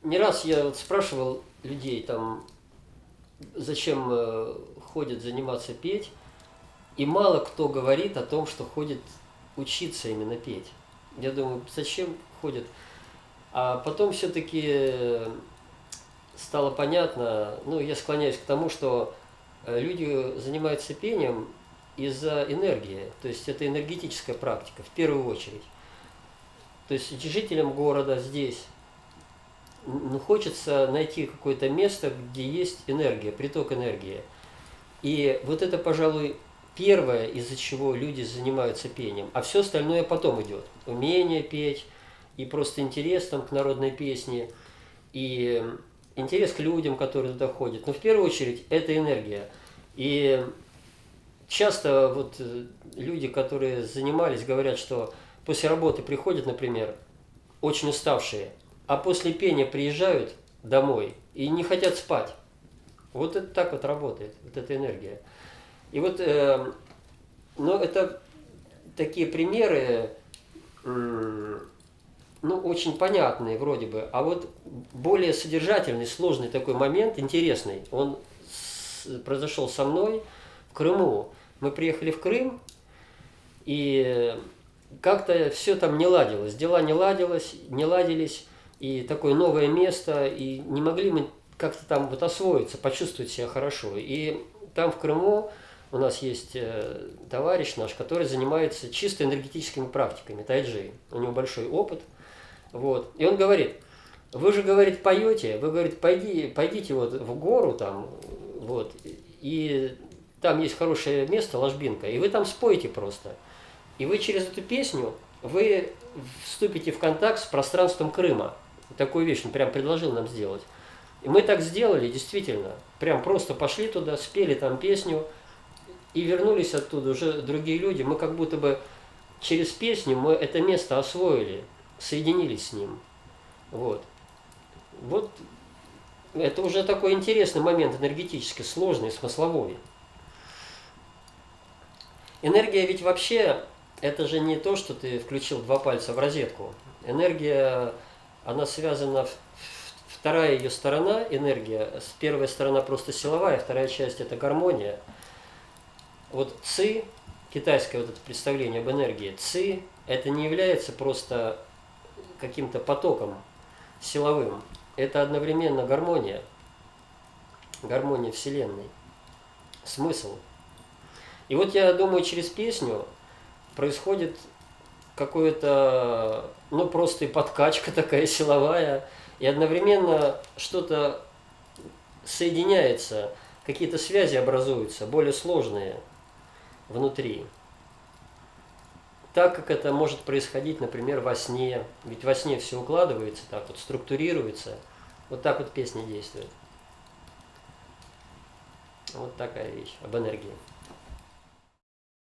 не раз я вот спрашивал людей, там, зачем ходят заниматься петь, и мало кто говорит о том, что ходит учиться именно петь. Я думаю, зачем ходят? А потом все-таки стало понятно, ну, я склоняюсь к тому, что люди занимаются пением из-за энергии, то есть это энергетическая практика в первую очередь. То есть жителям города здесь ну, хочется найти какое-то место, где есть энергия, приток энергии. И вот это, пожалуй, первое, из-за чего люди занимаются пением. А все остальное потом идет. Умение петь, и просто интерес там, к народной песне, и интерес к людям, которые туда ходят. Но в первую очередь это энергия. И часто вот люди, которые занимались, говорят, что после работы приходят, например, очень уставшие, а после пения приезжают домой и не хотят спать. Вот это так вот работает, вот эта энергия. И вот, ну, это такие примеры, ну, очень понятные вроде бы, а вот более содержательный, сложный такой момент, интересный, он произошел со мной в Крыму. Мы приехали в Крым, и как-то все там не ладилось, дела не ладились, и такое новое место, и не могли мы как-то там вот освоиться, почувствовать себя хорошо. И там в Крыму у нас есть товарищ наш, который занимается чисто энергетическими практиками, тайджи. У него большой опыт. Вот. И он говорит, вы же, говорит, поете, вы, говорит, пойдите вот в гору там, вот, и там есть хорошее место, ложбинка, и вы там споете просто. И вы через эту песню, вы вступите в контакт с пространством Крыма. Такую вещь он прям предложил нам сделать. И мы так сделали, действительно. Прям просто пошли туда, спели там песню, и вернулись оттуда уже другие люди. Мы как будто бы через песню мы это место освоили, соединились с ним. Вот. Вот это уже такой интересный момент энергетически, сложный, смысловой. Энергия ведь вообще, это же не то, что ты включил два пальца в розетку. Энергия, она связана, вторая ее сторона, энергия, первая сторона просто силовая, вторая часть это гармония. Вот ци, китайское вот это представление об энергии, ци, это не является просто каким-то потоком силовым. Это одновременно гармония, гармония Вселенной, смысл. И вот я думаю, через песню происходит какое-то, ну просто и подкачка такая силовая, и одновременно что-то соединяется, какие-то связи образуются, более сложные внутри. Так как это может происходить, например, во сне, ведь во сне все укладывается, так вот структурируется, вот так вот песня действует. Вот такая вещь об энергии.